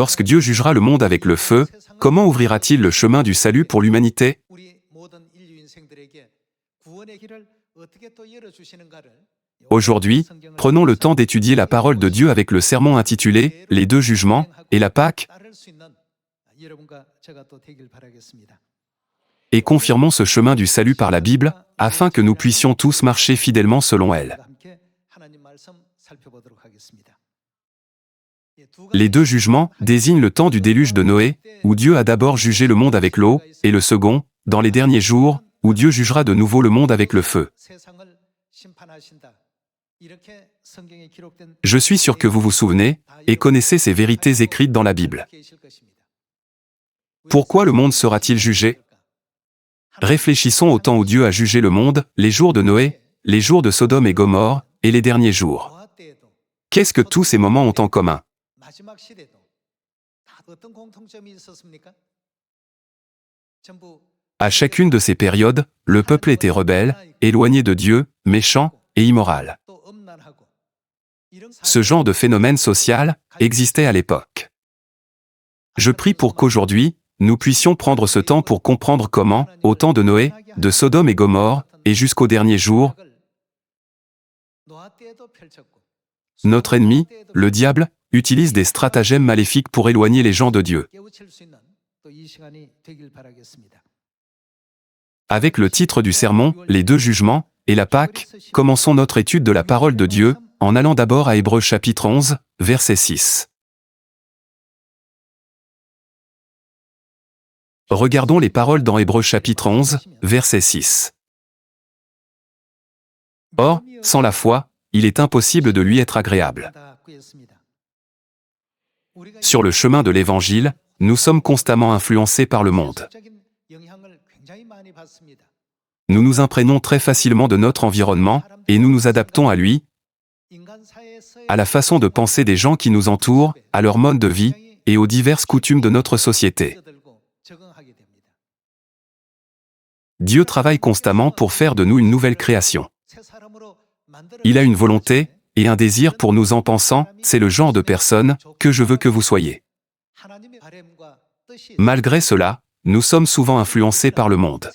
lorsque Dieu jugera le monde avec le feu, comment ouvrira-t-il le chemin du salut pour l'humanité? Aujourd'hui, prenons le temps d'étudier la parole de Dieu avec le sermon intitulé « Les deux jugements » et la Pâque, et confirmons ce chemin du salut par la Bible, afin que nous puissions tous marcher fidèlement selon elle. Les deux jugements désignent le temps du déluge de Noé, où Dieu a d'abord jugé le monde avec l'eau, et le second, dans les derniers jours, où Dieu jugera de nouveau le monde avec le feu. Je suis sûr que vous vous souvenez, et connaissez ces vérités écrites dans la Bible. Pourquoi le monde sera-t-il jugé? Réfléchissons au temps où Dieu a jugé le monde, les jours de Noé, les jours de Sodome et Gomorrhe, et les derniers jours. Qu'est-ce que tous ces moments ont en commun? À chacune de ces périodes, le peuple était rebelle, éloigné de Dieu, méchant et immoral. Ce genre de phénomène social existait à l'époque. Je prie pour qu'aujourd'hui, nous puissions prendre ce temps pour comprendre comment, au temps de Noé, de Sodome et Gomorrhe, et jusqu'au dernier jour, notre ennemi, le diable, utilise des stratagèmes maléfiques pour éloigner les gens de Dieu. Avec le titre du sermon, « Les deux jugements » et la Pâque, commençons notre étude de la parole de Dieu, en allant d'abord à Hébreux chapitre 11, verset 6. Regardons les paroles dans Hébreux chapitre 11, verset 6. Or, sans la foi, il est impossible de lui être agréable. Sur le chemin de l'Évangile, nous sommes constamment influencés par le monde. Nous nous imprégnons très facilement de notre environnement, et nous nous adaptons à lui, à la façon de penser des gens qui nous entourent, à leur mode de vie, et aux diverses coutumes de notre société. Dieu travaille constamment pour faire de nous une nouvelle création. Il a une volonté et un désir pour nous en pensant, c'est le genre de personne que je veux que vous soyez. Malgré cela, nous sommes souvent influencés par le monde.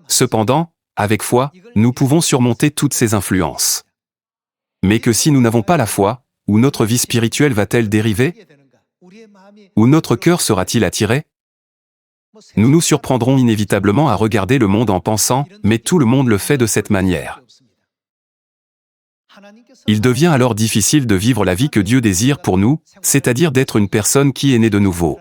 Cependant, avec foi, nous pouvons surmonter toutes ces influences. Mais que si nous n'avons pas la foi, où notre vie spirituelle va-t-elle dériver? Où notre cœur sera-t-il attiré? Nous nous surprendrons inévitablement à regarder le monde en pensant, mais tout le monde le fait de cette manière. Il devient alors difficile de vivre la vie que Dieu désire pour nous, c'est-à-dire d'être une personne qui est née de nouveau.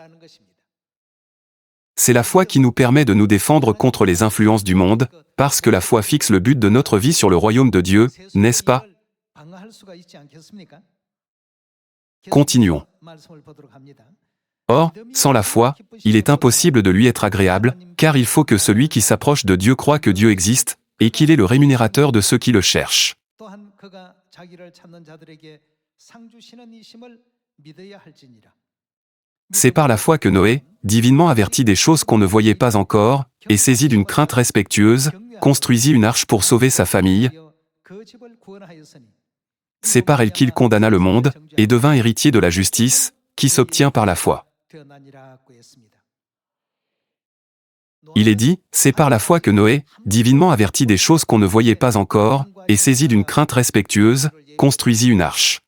C'est la foi qui nous permet de nous défendre contre les influences du monde, parce que la foi fixe le but de notre vie sur le royaume de Dieu, n'est-ce pas? Continuons. Or, sans la foi, il est impossible de lui être agréable, car il faut que celui qui s'approche de Dieu croie que Dieu existe, et qu'il est le rémunérateur de ceux qui le cherchent. C'est par la foi que Noé, divinement averti des choses qu'on ne voyait pas encore, et saisi d'une crainte respectueuse, construisit une arche pour sauver sa famille. C'est par elle qu'il condamna le monde, et devint héritier de la justice, qui s'obtient par la foi. Il est dit, c'est par la foi que Noé, divinement averti des choses qu'on ne voyait pas encore, et saisi d'une crainte respectueuse, construisit une arche.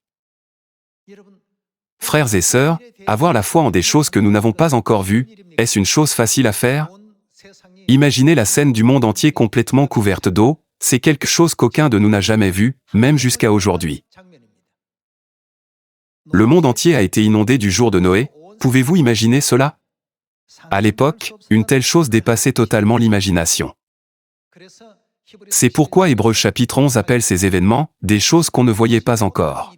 Frères et sœurs, avoir la foi en des choses que nous n'avons pas encore vues, est-ce une chose facile à faire? Imaginez la scène du monde entier complètement couverte d'eau, c'est quelque chose qu'aucun de nous n'a jamais vu, même jusqu'à aujourd'hui. Le monde entier a été inondé du jour de Noé, pouvez-vous imaginer cela? À l'époque, une telle chose dépassait totalement l'imagination. C'est pourquoi Hébreux chapitre 11 appelle ces événements « des choses qu'on ne voyait pas encore ».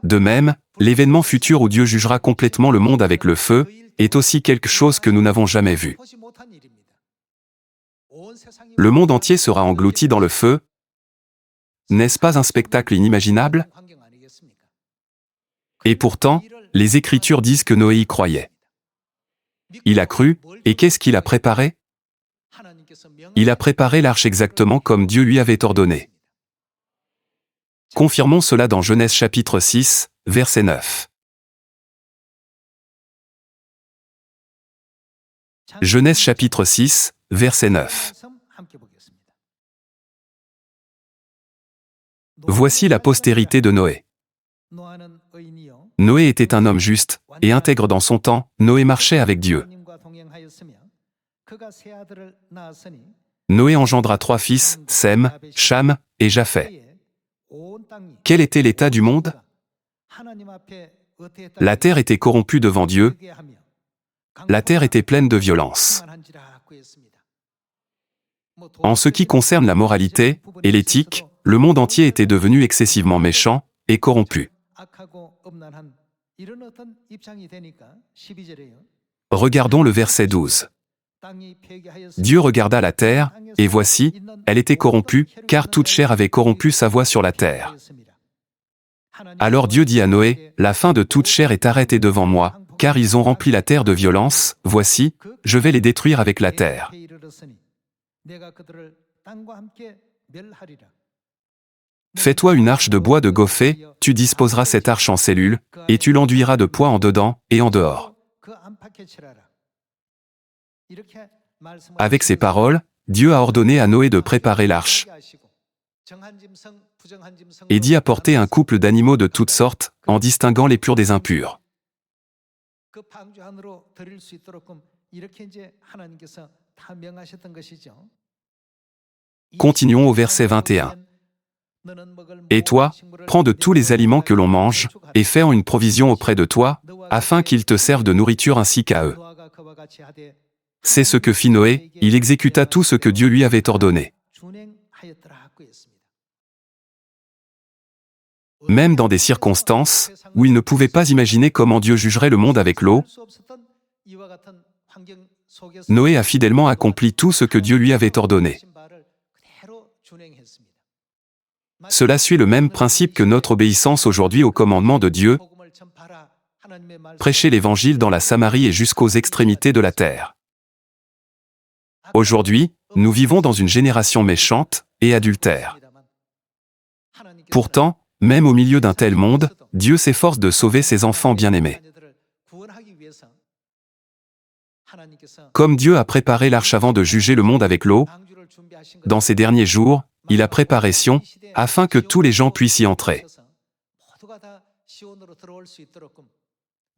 De même, l'événement futur où Dieu jugera complètement le monde avec le feu, est aussi quelque chose que nous n'avons jamais vu. Le monde entier sera englouti dans le feu. N'est-ce pas un spectacle inimaginable? Et pourtant, les Écritures disent que Noé y croyait. Il a cru, et qu'est-ce qu'il a préparé? Il a préparé l'arche exactement comme Dieu lui avait ordonné. Confirmons cela dans Genèse chapitre 6, verset 9. Genèse chapitre 6, verset 9. Voici la postérité de Noé. Noé était un homme juste et intègre dans son temps. Noé marchait avec Dieu. Noé engendra 3 fils, Sem, Cham et Japheth. Quel était l'état du monde? La terre était corrompue devant Dieu. La terre était pleine de violence. En ce qui concerne la moralité et l'éthique, le monde entier était devenu excessivement méchant et corrompu. Regardons le verset 12. Dieu regarda la terre, et voici, elle était corrompue, car toute chair avait corrompu sa voie sur la terre. Alors Dieu dit à Noé, la fin de toute chair est arrêtée devant moi, car ils ont rempli la terre de violence, voici, je vais les détruire avec la terre. Fais-toi une arche de bois de goffet, tu disposeras cette arche en cellules, et tu l'enduiras de poix en dedans et en dehors. Avec ces paroles, Dieu a ordonné à Noé de préparer l'arche et d'y apporter un couple d'animaux de toutes sortes, en distinguant les purs des impurs. Continuons au verset 21. Et toi, prends de tous les aliments que l'on mange, et fais en une provision auprès de toi, afin qu'ils te servent de nourriture ainsi qu'à eux. C'est ce que fit Noé, il exécuta tout ce que Dieu lui avait ordonné. Même dans des circonstances où il ne pouvait pas imaginer comment Dieu jugerait le monde avec l'eau, Noé a fidèlement accompli tout ce que Dieu lui avait ordonné. Cela suit le même principe que notre obéissance aujourd'hui au commandement de Dieu, prêcher l'Évangile dans la Samarie et jusqu'aux extrémités de la terre. Aujourd'hui, nous vivons dans une génération méchante et adultère. Pourtant, même au milieu d'un tel monde, Dieu s'efforce de sauver ses enfants bien-aimés. Comme Dieu a préparé l'arche avant de juger le monde avec l'eau, dans ces derniers jours, il a préparé Sion, afin que tous les gens puissent y entrer.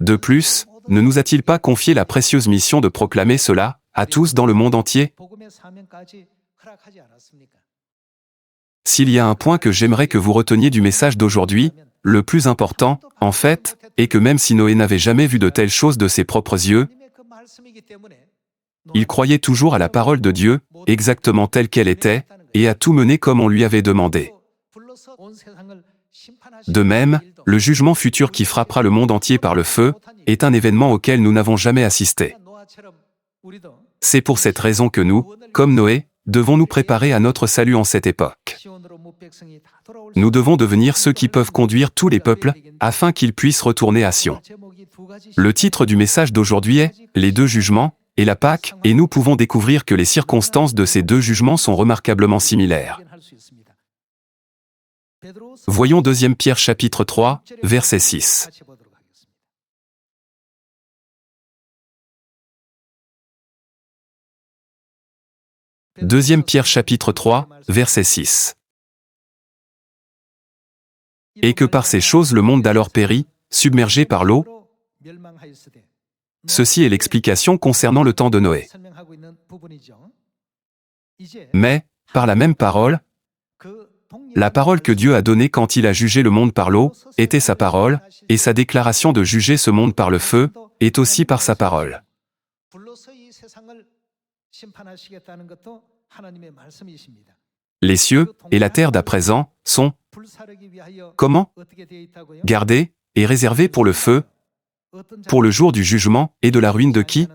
De plus, ne nous a-t-il pas confié la précieuse mission de proclamer cela à tous dans le monde entier? S'il y a un point que j'aimerais que vous reteniez du message d'aujourd'hui, le plus important, en fait, est que même si Noé n'avait jamais vu de telles choses de ses propres yeux, il croyait toujours à la parole de Dieu, exactement telle qu'elle était, et a tout mené comme on lui avait demandé. De même, le jugement futur qui frappera le monde entier par le feu est un événement auquel nous n'avons jamais assisté. C'est pour cette raison que nous, comme Noé, devons nous préparer à notre salut en cette époque. Nous devons devenir ceux qui peuvent conduire tous les peuples, afin qu'ils puissent retourner à Sion. Le titre du message d'aujourd'hui est « Les deux jugements » et la Pâque, et nous pouvons découvrir que les circonstances de ces deux jugements sont remarquablement similaires. Voyons 2 Pierre chapitre 3, verset 6. Deuxième Pierre chapitre 3, verset 6. Et que par ces choses le monde d'alors périt, submergé par l'eau. Ceci est l'explication concernant le temps de Noé. Mais, par la même parole, la parole que Dieu a donnée quand il a jugé le monde par l'eau, était sa parole, et sa déclaration de juger ce monde par le feu, est aussi par sa parole. Les cieux et la terre d'à présent sont comment? Gardés et réservés pour le feu, pour le jour du jugement et de la ruine de qui?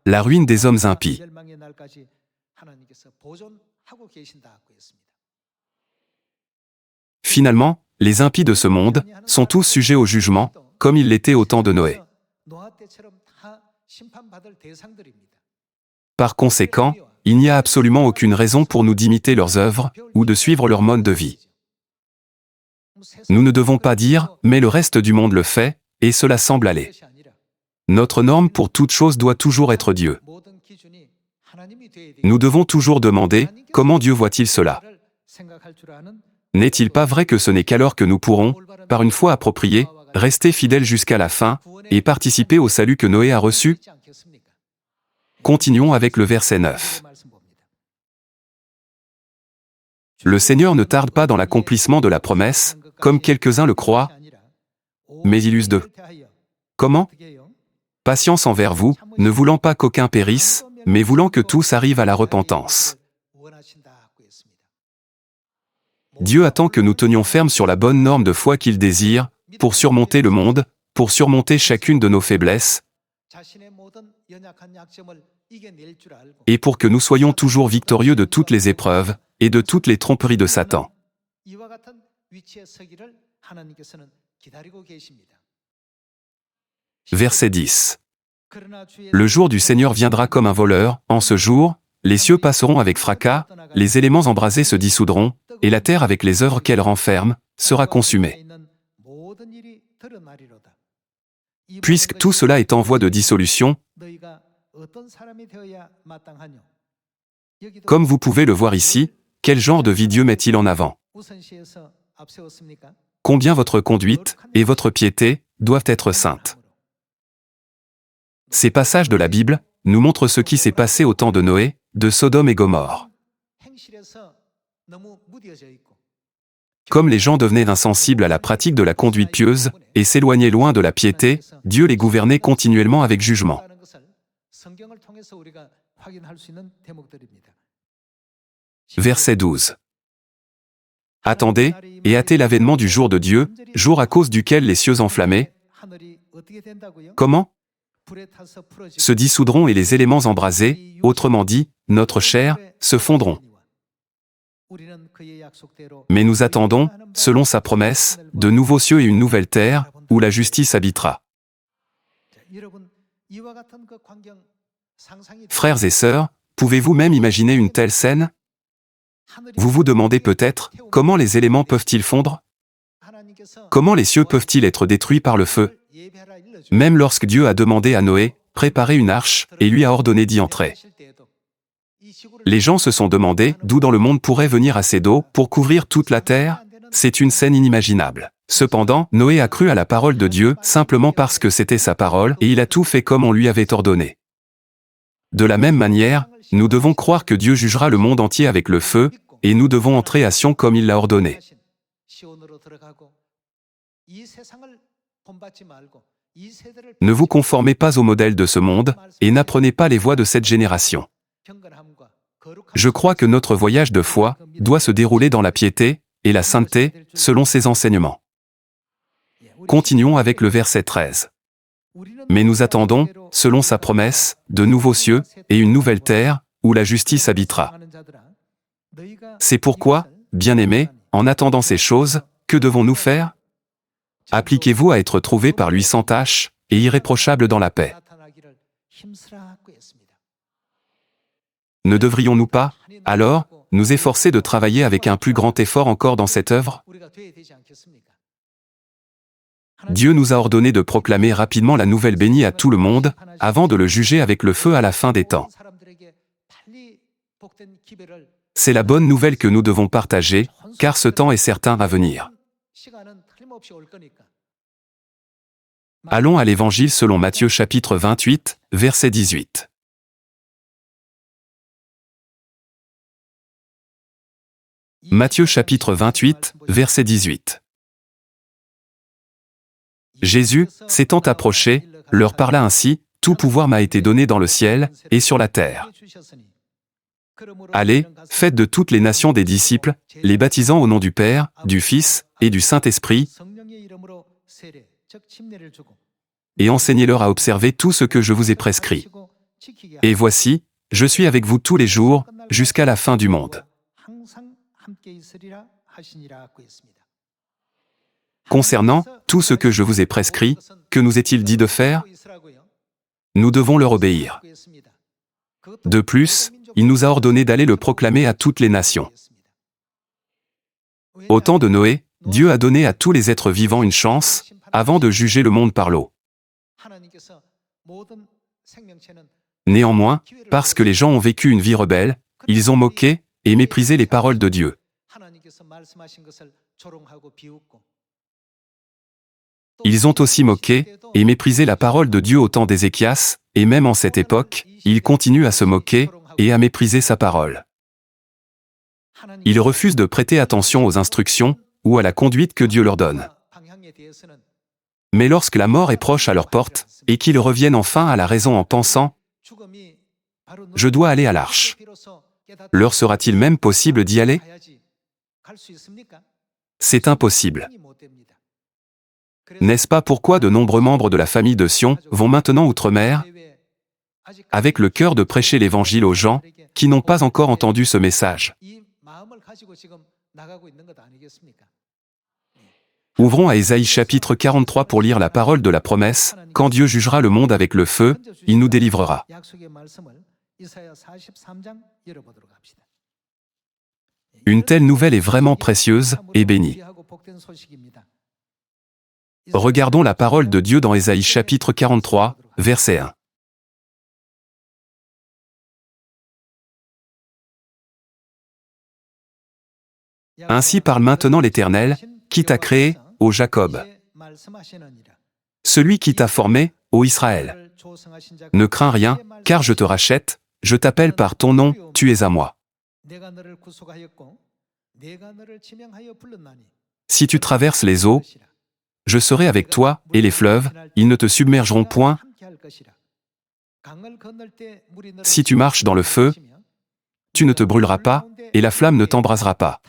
La ruine des hommes impies. Finalement, les impies de ce monde sont tous sujets au jugement, comme ils l'étaient au temps de Noé. Par conséquent, il n'y a absolument aucune raison pour nous d'imiter leurs œuvres ou de suivre leur mode de vie. Nous ne devons pas dire « mais le reste du monde le fait » et cela semble aller. Notre norme pour toute chose doit toujours être Dieu. Nous devons toujours demander « comment Dieu voit-il cela ?» N'est-il pas vrai que ce n'est qu'alors que nous pourrons, par une foi appropriée, rester fidèles jusqu'à la fin et participer au salut que Noé a reçu? Continuons avec le verset 9. Le Seigneur ne tarde pas dans l'accomplissement de la promesse, comme quelques-uns le croient, mais il use d'eux. Comment? Patience envers vous, ne voulant pas qu'aucun périsse, mais voulant que tous arrivent à la repentance. Dieu attend que nous tenions ferme sur la bonne norme de foi qu'il désire, pour surmonter le monde, pour surmonter chacune de nos faiblesses, et pour que nous soyons toujours victorieux de toutes les épreuves, et de toutes les tromperies de Satan. Verset 10. Le jour du Seigneur viendra comme un voleur, en ce jour, les cieux passeront avec fracas, les éléments embrasés se dissoudront, et la terre avec les œuvres qu'elle renferme, sera consumée. Puisque tout cela est en voie de dissolution, comme vous pouvez le voir ici, quel genre de vie Dieu met-il en avant? Combien votre conduite et votre piété doivent être saintes. Ces passages de la Bible nous montrent ce qui s'est passé au temps de Noé, de Sodome et Gomorrhe. Comme les gens devenaient insensibles à la pratique de la conduite pieuse et s'éloignaient loin de la piété, Dieu les gouvernait continuellement avec jugement. Verset 12. Attendez, et hâtez l'avènement du jour de Dieu, jour à cause duquel les cieux enflammés. Comment? Se dissoudront et les éléments embrasés, autrement dit, notre chair, se fondront. Mais nous attendons, selon sa promesse, de nouveaux cieux et une nouvelle terre, où la justice habitera. Frères et sœurs, pouvez-vous même imaginer une telle scène? Vous vous demandez peut-être, comment les éléments peuvent-ils fondre? Comment les cieux peuvent-ils être détruits par le feu? Même lorsque Dieu a demandé à Noé, préparer une arche, et lui a ordonné d'y entrer. Les gens se sont demandé d'où dans le monde pourrait venir assez d'eau pour couvrir toute la terre. C'est une scène inimaginable. Cependant, Noé a cru à la parole de Dieu simplement parce que c'était sa parole et il a tout fait comme on lui avait ordonné. De la même manière, nous devons croire que Dieu jugera le monde entier avec le feu et nous devons entrer à Sion comme il l'a ordonné. Ne vous conformez pas au modèle de ce monde et n'apprenez pas les voies de cette génération. Je crois que notre voyage de foi doit se dérouler dans la piété et la sainteté, selon ses enseignements. Continuons avec le verset 13. Mais nous attendons, selon sa promesse, de nouveaux cieux et une nouvelle terre, où la justice habitera. C'est pourquoi, bien-aimés, en attendant ces choses, que devons-nous faire? Appliquez-vous à être trouvés par lui sans tache et irréprochable dans la paix. Ne devrions-nous pas, alors, nous efforcer de travailler avec un plus grand effort encore dans cette œuvre? Dieu nous a ordonné de proclamer rapidement la nouvelle bénie à tout le monde, avant de le juger avec le feu à la fin des temps. C'est la bonne nouvelle que nous devons partager, car ce temps est certain à venir. Allons à l'Évangile selon Matthieu chapitre 28, verset 18. Matthieu chapitre 28, verset 18. Jésus, s'étant approché, leur parla ainsi, « Tout pouvoir m'a été donné dans le ciel et sur la terre. Allez, faites de toutes les nations des disciples, les baptisant au nom du Père, du Fils et du Saint-Esprit, et enseignez-leur à observer tout ce que je vous ai prescrit. Et voici, je suis avec vous tous les jours, jusqu'à la fin du monde. » Concernant tout ce que je vous ai prescrit, que nous est-il dit de faire? Nous devons leur obéir. De plus, il nous a ordonné d'aller le proclamer à toutes les nations. Au temps de Noé, Dieu a donné à tous les êtres vivants une chance avant de juger le monde par l'eau. Néanmoins, parce que les gens ont vécu une vie rebelle, ils ont moqué et méprisé les paroles de Dieu. Ils ont aussi moqué et méprisé la parole de Dieu au temps d'Ézéchias, et même en cette époque, ils continuent à se moquer et à mépriser sa parole. Ils refusent de prêter attention aux instructions ou à la conduite que Dieu leur donne. Mais lorsque la mort est proche à leur porte, et qu'ils reviennent enfin à la raison en pensant « Je dois aller à l'arche », leur sera-t-il même possible d'y aller? C'est impossible. N'est-ce pas pourquoi de nombreux membres de la famille de Sion vont maintenant outre-mer avec le cœur de prêcher l'Évangile aux gens qui n'ont pas encore entendu ce message? Ouvrons à Ésaïe chapitre 43 pour lire la parole de la promesse. Quand Dieu jugera le monde avec le feu, il nous délivrera. Une telle nouvelle est vraiment précieuse et bénie. Regardons la parole de Dieu dans Ésaïe chapitre 43, verset 1. Ainsi parle maintenant l'Éternel, qui t'a créé, ô Jacob. Celui qui t'a formé, ô Israël. Ne crains rien, car je te rachète, je t'appelle par ton nom, tu es à moi. Si tu traverses les eaux, je serai avec toi, et les fleuves, ils ne te submergeront point. Si tu marches dans le feu, tu ne te brûleras pas, et la flamme ne t'embrasera pas.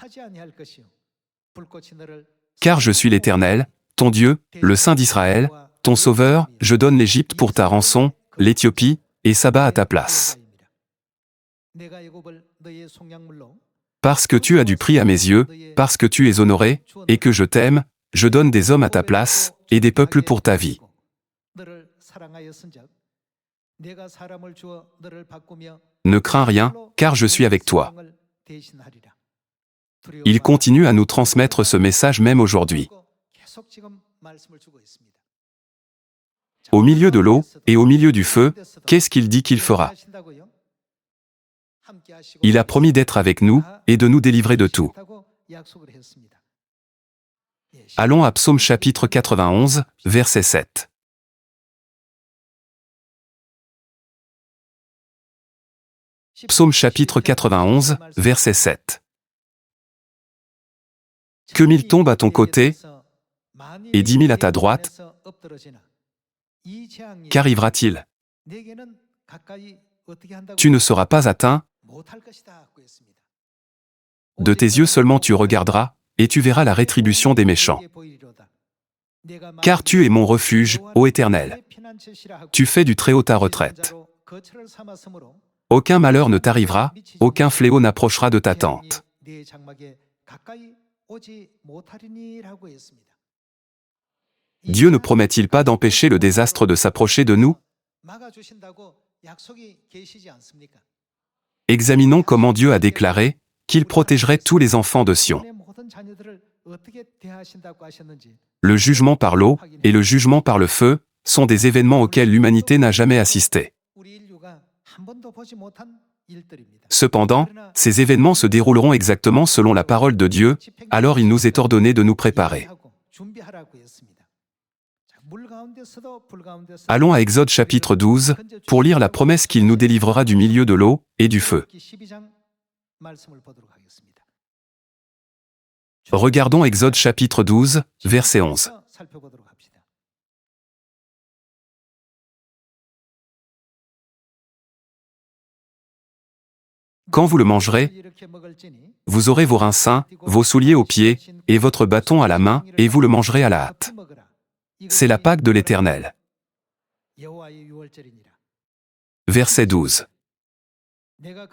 Car je suis l'Éternel, ton Dieu, le Saint d'Israël, ton Sauveur, je donne l'Égypte pour ta rançon, l'Éthiopie, et Saba à ta place. Parce que tu as du prix à mes yeux, parce que tu es honoré, et que je t'aime, je donne des hommes à ta place, et des peuples pour ta vie. Ne crains rien, car je suis avec toi. Il continue à nous transmettre ce message même aujourd'hui. Au milieu de l'eau et au milieu du feu, qu'est-ce qu'il dit qu'il fera? Il a promis d'être avec nous et de nous délivrer de tout. Allons à Psaume chapitre 91, verset 7. Psaume chapitre 91, verset 7. Que 1000 tombent à ton côté et 10 000 à ta droite, qu'arrivera-t-il? Tu ne seras pas atteint. De tes yeux seulement tu regarderas, et tu verras la rétribution des méchants. Car tu es mon refuge, ô Éternel. Tu fais du Très-Haut ta retraite. Aucun malheur ne t'arrivera, aucun fléau n'approchera de ta tente. Dieu ne promet-il pas d'empêcher le désastre de s'approcher de nous? Examinons comment Dieu a déclaré qu'il protégerait tous les enfants de Sion. Le jugement par l'eau et le jugement par le feu sont des événements auxquels l'humanité n'a jamais assisté. Cependant, ces événements se dérouleront exactement selon la parole de Dieu, alors il nous est ordonné de nous préparer. Allons à Exode chapitre 12, pour lire la promesse qu'il nous délivrera du milieu de l'eau et du feu. Regardons Exode chapitre 12, verset 11. Quand vous le mangerez, vous aurez vos reins sains, vos souliers aux pieds, et votre bâton à la main, et vous le mangerez à la hâte. C'est la Pâque de l'Éternel. Verset 12.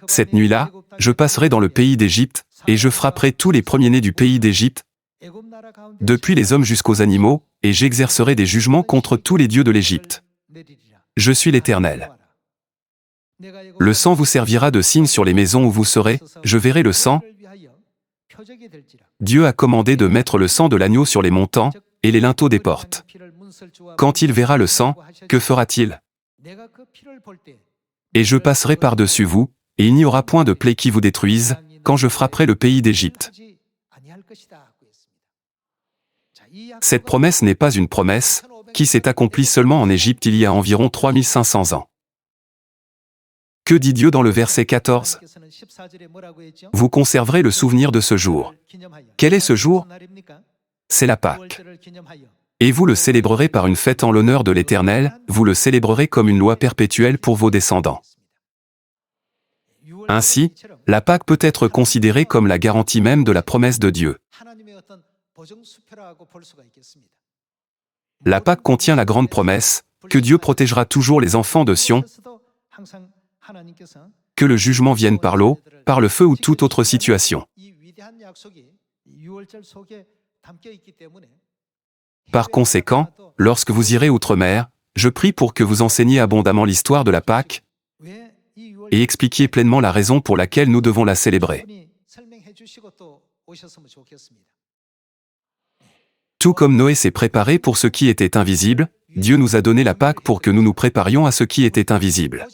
Cette nuit-là, je passerai dans le pays d'Égypte, et je frapperai tous les premiers-nés du pays d'Égypte, depuis les hommes jusqu'aux animaux, et j'exercerai des jugements contre tous les dieux de l'Égypte. Je suis l'Éternel. Le sang vous servira de signe sur les maisons où vous serez, je verrai le sang, Dieu a commandé de mettre le sang de l'agneau sur les montants et les linteaux des portes. Quand il verra le sang, que fera-t-il? Et je passerai par-dessus vous, et il n'y aura point de plaie qui vous détruise, quand je frapperai le pays d'Égypte. Cette promesse n'est pas une promesse qui s'est accomplie seulement en Égypte il y a environ 3500 ans. Que dit Dieu dans le verset 14? Vous conserverez le souvenir de ce jour. Quel est ce jour? C'est la Pâque. Et vous le célébrerez par une fête en l'honneur de l'Éternel, vous le célébrerez comme une loi perpétuelle pour vos descendants. Ainsi, la Pâque peut être considérée comme la garantie même de la promesse de Dieu. La Pâque contient la grande promesse que Dieu protégera toujours les enfants de Sion, que le jugement vienne par l'eau, par le feu ou toute autre situation. Par conséquent, lorsque vous irez outre-mer, je prie pour que vous enseigniez abondamment l'histoire de la Pâque et expliquiez pleinement la raison pour laquelle nous devons la célébrer. Tout comme Noé s'est préparé pour ce qui était invisible, Dieu nous a donné la Pâque pour que nous nous préparions à ce qui était invisible.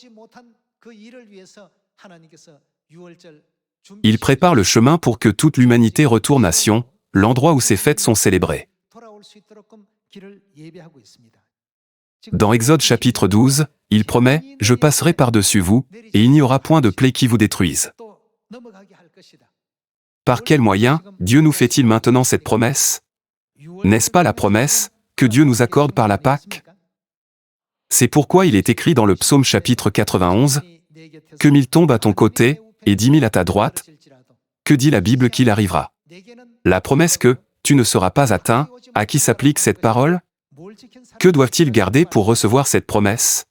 Il prépare le chemin pour que toute l'humanité retourne à Sion, l'endroit où ces fêtes sont célébrées. Dans Exode chapitre 12, il promet « Je passerai par-dessus vous, et il n'y aura point de plaie qui vous détruise ». Par quel moyen Dieu nous fait-il maintenant cette promesse? N'est-ce pas la promesse que Dieu nous accorde par la Pâque? C'est pourquoi il est écrit dans le psaume chapitre 91 « Que 1000 tombent à ton côté, et 10 000 à ta droite », que dit la Bible qu'il arrivera? La promesse que « tu ne seras pas atteint », à qui s'applique cette parole? Que doivent-ils garder pour recevoir cette promesse?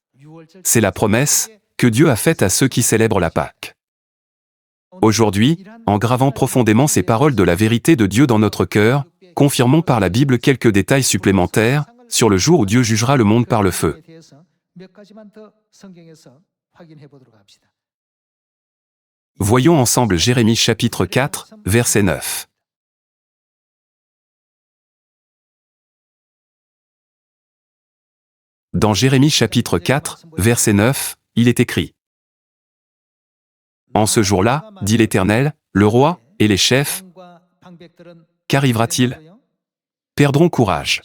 C'est la promesse que Dieu a faite à ceux qui célèbrent la Pâque. Aujourd'hui, en gravant profondément ces paroles de la vérité de Dieu dans notre cœur, confirmons par la Bible quelques détails supplémentaires sur le jour où Dieu jugera le monde par le feu. Voyons ensemble Jérémie chapitre 4, verset 9. Dans Jérémie chapitre 4, verset 9, il est écrit « En ce jour-là, dit l'Éternel, le roi et les chefs, qu'arrivera-t-il? Perdront courage. »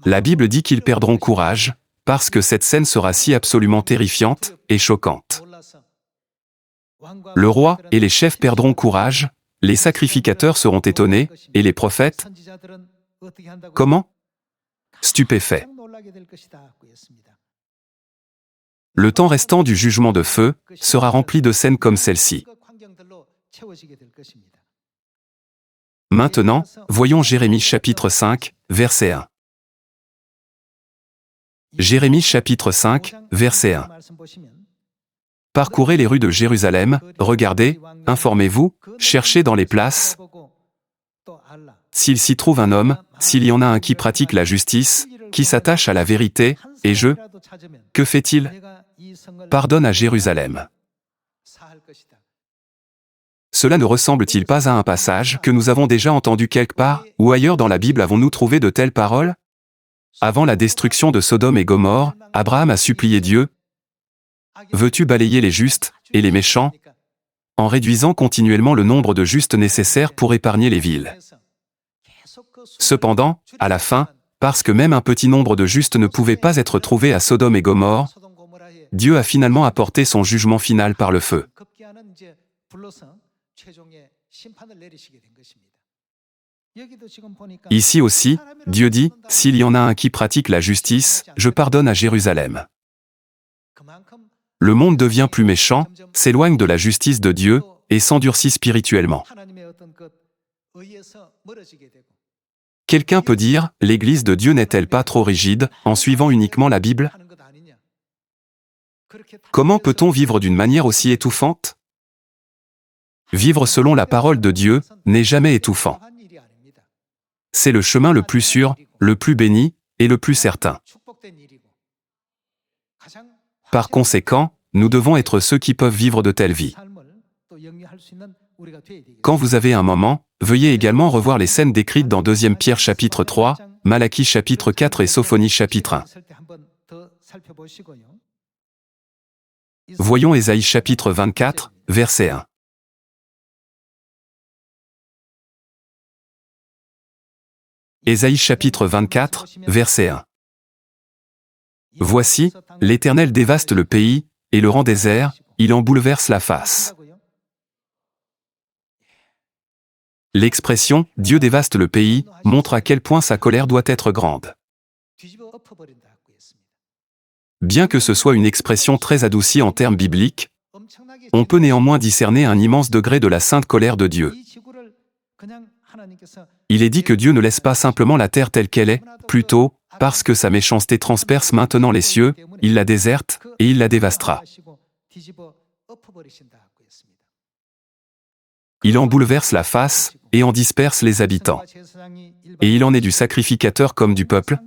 La Bible dit qu'ils perdront courage, parce que cette scène sera si absolument terrifiante et choquante. Le roi et les chefs perdront courage, les sacrificateurs seront étonnés, et les prophètes? Comment? Stupéfaits. Le temps restant du jugement de feu sera rempli de scènes comme celle-ci. Maintenant, voyons Jérémie chapitre 5, verset 1. Jérémie chapitre 5, verset 1. Parcourez les rues de Jérusalem, regardez, informez-vous, cherchez dans les places. S'il s'y trouve un homme, s'il y en a un qui pratique la justice, qui s'attache à la vérité, et que fait-il? Pardonne à Jérusalem. Cela ne ressemble-t-il pas à un passage que nous avons déjà entendu quelque part, ou ailleurs dans la Bible avons-nous trouvé de telles paroles? Avant la destruction de Sodome et Gomorrhe, Abraham a supplié Dieu, « Veux-tu balayer les justes et les méchants ?» en réduisant continuellement le nombre de justes nécessaires pour épargner les villes. Cependant, à la fin, parce que même un petit nombre de justes ne pouvait pas être trouvé à Sodome et Gomorrhe, Dieu a finalement apporté son jugement final par le feu. Ici aussi, Dieu dit, « S'il y en a un qui pratique la justice, je pardonne à Jérusalem. » Le monde devient plus méchant, s'éloigne de la justice de Dieu, et s'endurcit spirituellement. Quelqu'un peut dire, l'Église de Dieu n'est-elle pas trop rigide, en suivant uniquement la Bible? Comment peut-on vivre d'une manière aussi étouffante? Vivre selon la parole de Dieu n'est jamais étouffant. C'est le chemin le plus sûr, le plus béni, et le plus certain. Par conséquent, nous devons être ceux qui peuvent vivre de telles vies. Quand vous avez un moment, veuillez également revoir les scènes décrites dans 2 Pierre chapitre 3, Malachie chapitre 4 et Sophonie chapitre 1. Voyons Ésaïe chapitre 24, verset 1. Ésaïe chapitre 24, verset 1. Voici, l'Éternel dévaste le pays, et le rend désert, il en bouleverse la face. L'expression « Dieu dévaste le pays » montre à quel point sa colère doit être grande. Bien que ce soit une expression très adoucie en termes bibliques, on peut néanmoins discerner un immense degré de la sainte colère de Dieu. Il est dit que Dieu ne laisse pas simplement la terre telle qu'elle est, plutôt, parce que sa méchanceté transperce maintenant les cieux, il la déserte, et il la dévastera. Il en bouleverse la face, et en disperse les habitants. Et il en est du sacrificateur comme du peuple,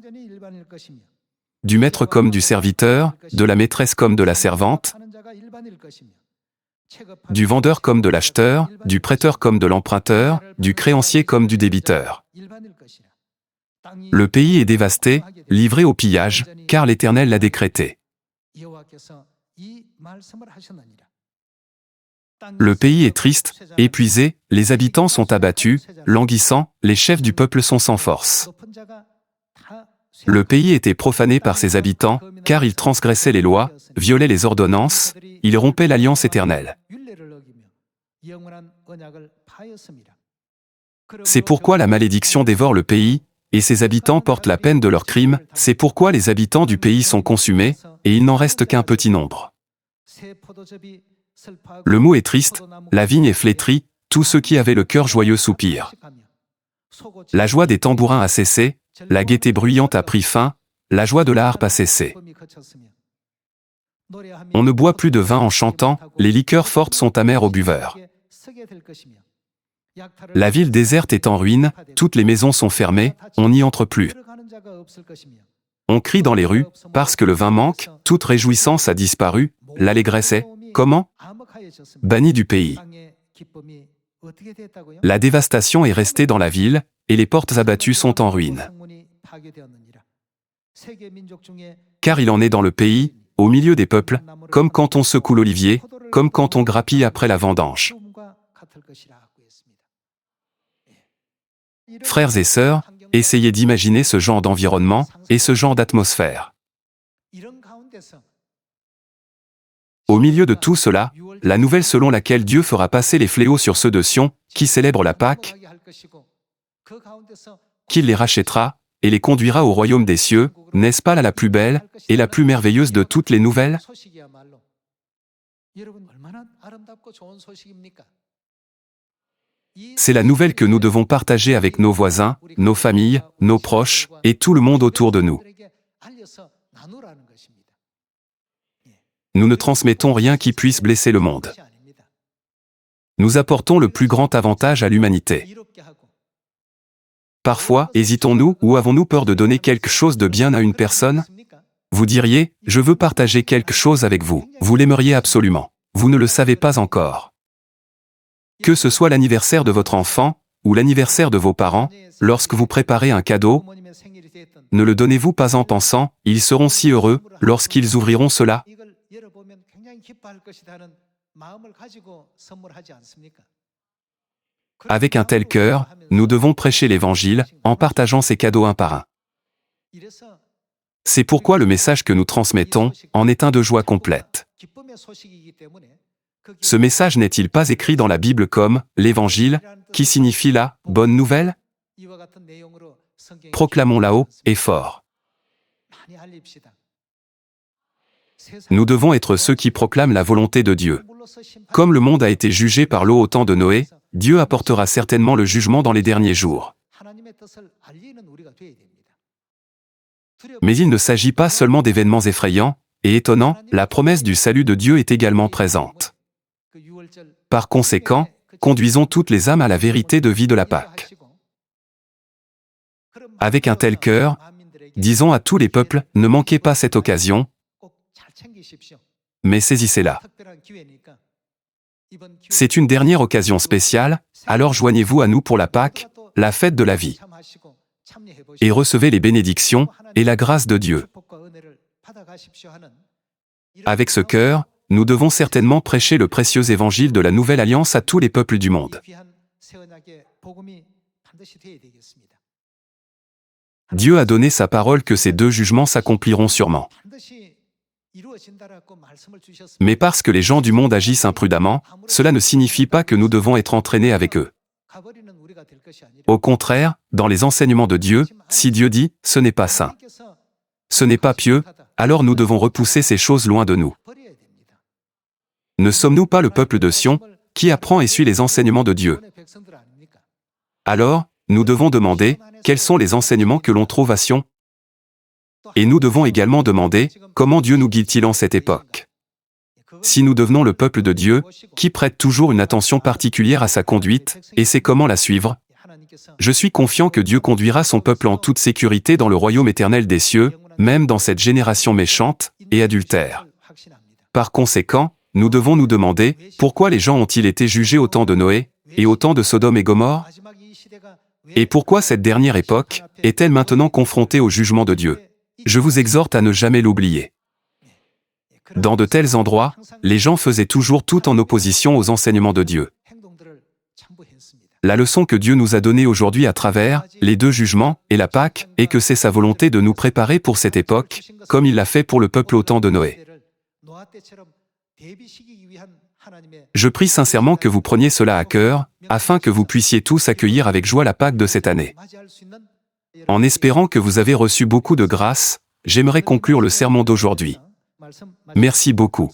du maître comme du serviteur, de la maîtresse comme de la servante, du vendeur comme de l'acheteur, du prêteur comme de l'emprunteur, du créancier comme du débiteur. Le pays est dévasté, livré au pillage, car l'Éternel l'a décrété. Le pays est triste, épuisé, les habitants sont abattus, languissants, les chefs du peuple sont sans force. Le pays était profané par ses habitants, car ils transgressaient les lois, violaient les ordonnances, ils rompaient l'alliance éternelle. C'est pourquoi la malédiction dévore le pays, et ses habitants portent la peine de leurs crimes, c'est pourquoi les habitants du pays sont consumés, et il n'en reste qu'un petit nombre. Le mot est triste, la vigne est flétrie, tous ceux qui avaient le cœur joyeux soupirent. La joie des tambourins a cessé, la gaieté bruyante a pris fin, la joie de la harpe a cessé. On ne boit plus de vin en chantant, les liqueurs fortes sont amères aux buveurs. La ville déserte est en ruine, toutes les maisons sont fermées, on n'y entre plus. On crie dans les rues, parce que le vin manque, toute réjouissance a disparu, l'allégresse est, comment? Bannie du pays. La dévastation est restée dans la ville, et les portes abattues sont en ruine. Car il en est dans le pays, au milieu des peuples, comme quand on secoue l'olivier, comme quand on grappille après la vendange. Frères et sœurs, essayez d'imaginer ce genre d'environnement, et ce genre d'atmosphère. Au milieu de tout cela, la nouvelle selon laquelle Dieu fera passer les fléaux sur ceux de Sion, qui célèbrent la Pâque, qu'il les rachètera, et les conduira au royaume des cieux, n'est-ce pas là la plus belle, et la plus merveilleuse de toutes les nouvelles? C'est la nouvelle que nous devons partager avec nos voisins, nos familles, nos proches, et tout le monde autour de nous. Nous ne transmettons rien qui puisse blesser le monde. Nous apportons le plus grand avantage à l'humanité. Parfois, hésitons-nous ou avons-nous peur de donner quelque chose de bien à une personne? Vous diriez, je veux partager quelque chose avec vous. Vous l'aimeriez absolument. Vous ne le savez pas encore. Que ce soit l'anniversaire de votre enfant, ou l'anniversaire de vos parents, lorsque vous préparez un cadeau, ne le donnez-vous pas en pensant, ils seront si heureux, lorsqu'ils ouvriront cela? Avec un tel cœur, nous devons prêcher l'Évangile, en partageant ces cadeaux un par un. C'est pourquoi le message que nous transmettons, en est un de joie complète. Ce message n'est-il pas écrit dans la Bible comme « l'Évangile », qui signifie la « bonne nouvelle » ? Proclamons-la haut et fort. Nous devons être ceux qui proclament la volonté de Dieu. Comme le monde a été jugé par l'eau au temps de Noé, Dieu apportera certainement le jugement dans les derniers jours. Mais il ne s'agit pas seulement d'événements effrayants et étonnants, la promesse du salut de Dieu est également présente. Par conséquent, conduisons toutes les âmes à la vérité de vie de la Pâque. Avec un tel cœur, disons à tous les peuples, ne manquez pas cette occasion, mais saisissez-la. C'est une dernière occasion spéciale, alors joignez-vous à nous pour la Pâque, la fête de la vie. Et recevez les bénédictions et la grâce de Dieu. Avec ce cœur, nous devons certainement prêcher le précieux évangile de la Nouvelle Alliance à tous les peuples du monde. Dieu a donné sa parole que ces deux jugements s'accompliront sûrement. Mais parce que les gens du monde agissent imprudemment, cela ne signifie pas que nous devons être entraînés avec eux. Au contraire, dans les enseignements de Dieu, si Dieu dit « ce n'est pas saint », ce n'est pas pieux, alors nous devons repousser ces choses loin de nous. Ne sommes-nous pas le peuple de Sion, qui apprend et suit les enseignements de Dieu? Alors, nous devons demander, quels sont les enseignements que l'on trouve à Sion? Et nous devons également demander, comment Dieu nous guide-t-il en cette époque? Si nous devenons le peuple de Dieu, qui prête toujours une attention particulière à sa conduite, et sait comment la suivre, je suis confiant que Dieu conduira son peuple en toute sécurité dans le royaume éternel des cieux, même dans cette génération méchante et adultère. Par conséquent, nous devons nous demander, pourquoi les gens ont-ils été jugés au temps de Noé, et au temps de Sodome et Gomorrhe? Et pourquoi cette dernière époque est-elle maintenant confrontée au jugement de Dieu? Je vous exhorte à ne jamais l'oublier. Dans de tels endroits, les gens faisaient toujours tout en opposition aux enseignements de Dieu. La leçon que Dieu nous a donnée aujourd'hui à travers les deux jugements et la Pâque est que c'est sa volonté de nous préparer pour cette époque, comme il l'a fait pour le peuple au temps de Noé. Je prie sincèrement que vous preniez cela à cœur, afin que vous puissiez tous accueillir avec joie la Pâque de cette année. En espérant que vous avez reçu beaucoup de grâce, j'aimerais conclure le sermon d'aujourd'hui. Merci beaucoup.